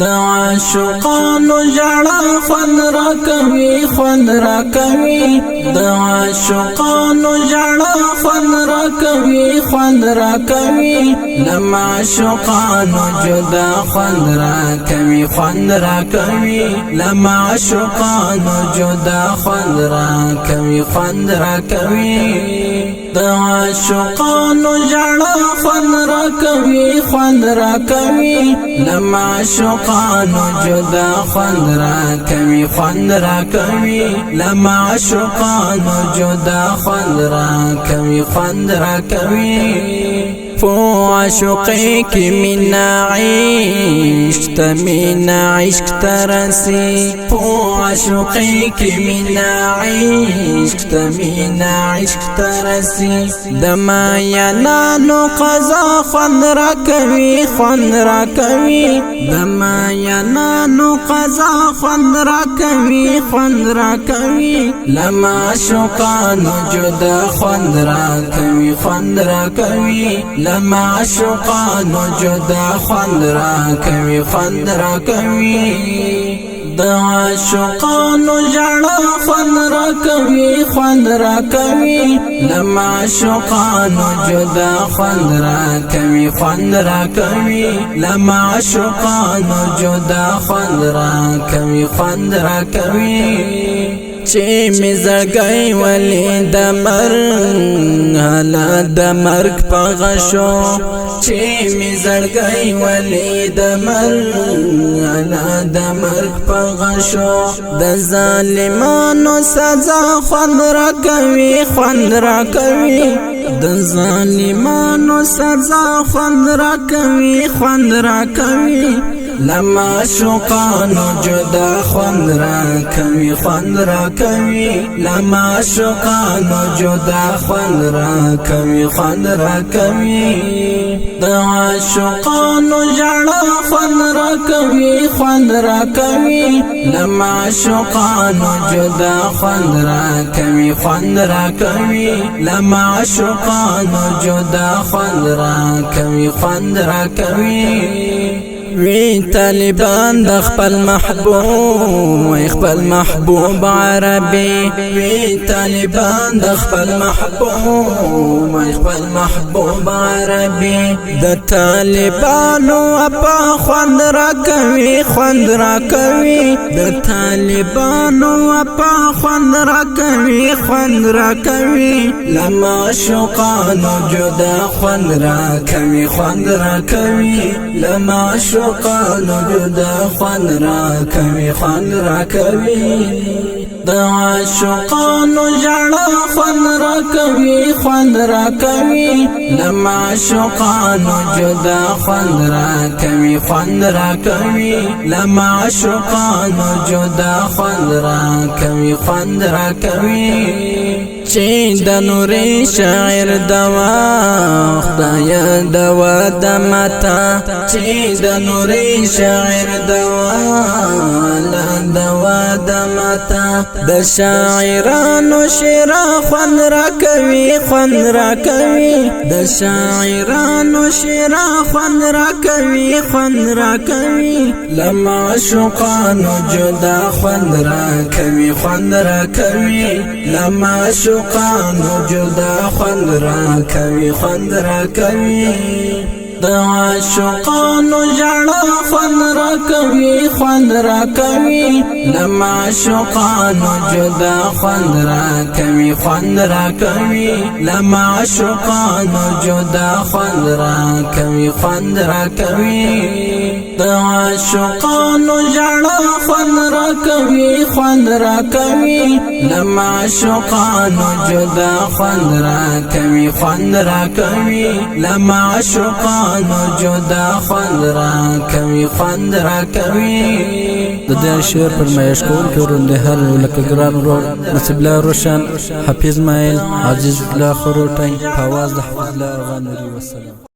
د عاشقانو ژړا خوند راکوي خوند راکوي د عاشقانو ژړا خوند راکوي خوند راکوي لم عاشقانو جدا خوند راکوي خوند راکوي لم عاشقانو جدا خوند راکوي خوند راکوي د عاشقانو ژړا خوند راکوي خوند راکوي لم عاشقانو جدا خوند راکوي خوند راکوي لم عاشقانو جدا خوند راکوي خوند راکوي فو عاشقی کی منا عشق منا عشق ترسی فو عاشقی کی منا عشق منا عشق ترسی دما ینانو قضا خوند راکوي خوند راکوي دما ینانو قضا خوند راکوي خوند راکوي لم عاشقانو جدا خوند راکوي خوند راکوي لم عاشقانو جدا خوند راکوي خوند راکوي د عاشقانو ژړا خوند راکوي خوند راکوي لم عاشقانو جدا خوند راکوي خوند راکوي لم عاشقانو جدا خوند راکوي خوند راکوي چې می زړګي ولې د مرګ حالا د مرګ په غشو چې می زړګي ولې د مرګ حالا د مرګ په غشو د ظالمانو سزا خوند راکوي خوند راکوي د ظالمانو سزا خوند راکوي خوند راکوي لم عاشقانو جدا خوند راکوي خوند راکوي لم عاشقانو جدا خوند راکوي خوند راکوي د عاشقانو ژړا خوند راکوي خوند راکوي لم عاشقانو جدا خوند راکوي خوند راکوي لم عاشقانو جدا خوند راکوي خوند راکوي وی طالبان د خپل محبوب وی خپل محبوب عربي وی طالبان د خپل محبوب وی خپل محبوب عربي د طالبانو اپا خوند راکوي خوند راکوي د طالبانو اپا خوند راکوي خوند راکوي لم عاشقانو جدا خوند راکوي خوند راکوي لم عاشقانو جدا خوند راکوي خوند راکوي د عاشقانو ژړا خوند راکوي خوند راکوي لم عاشقانو جدا خوند راکوي خوند راکوي لم عاشقانو جدا خوند راکوي خوند راکوي چې د نورې شاعر دوا خدای دوا د متا چې د نورې شاعر دوا لا دوا د متا د شاعرانو شعر خوند راکوي خوند راکوي د شاعرانو شعر خوند راکوي خوند راکوي لم عاشقانو جدا خوند راکوي خوند راکوي لم عاشقانو جدا خوند راکوي خوند راکوي د عاشقانو ژړا خوند راکوي خوند راکوي لم عاشقانو جدا خوند راکوي خوند راکوي لم عاشقانو جدا خوند راکوي خوند راکوي د عاشقانو ژړا خوند راکوي خوند راکوي لم عاشقانو جدا خوند راکوي خوند راکوي لم عاشقانو جدا خوند راکوي خوند راکوي د دې شعر پر مېش کول کورنده هر لکه ګران ورور نصیب الله روشن حفیظ مایل عزیز الله خروټی فواز د حفیظ الله افغان نوري والسلام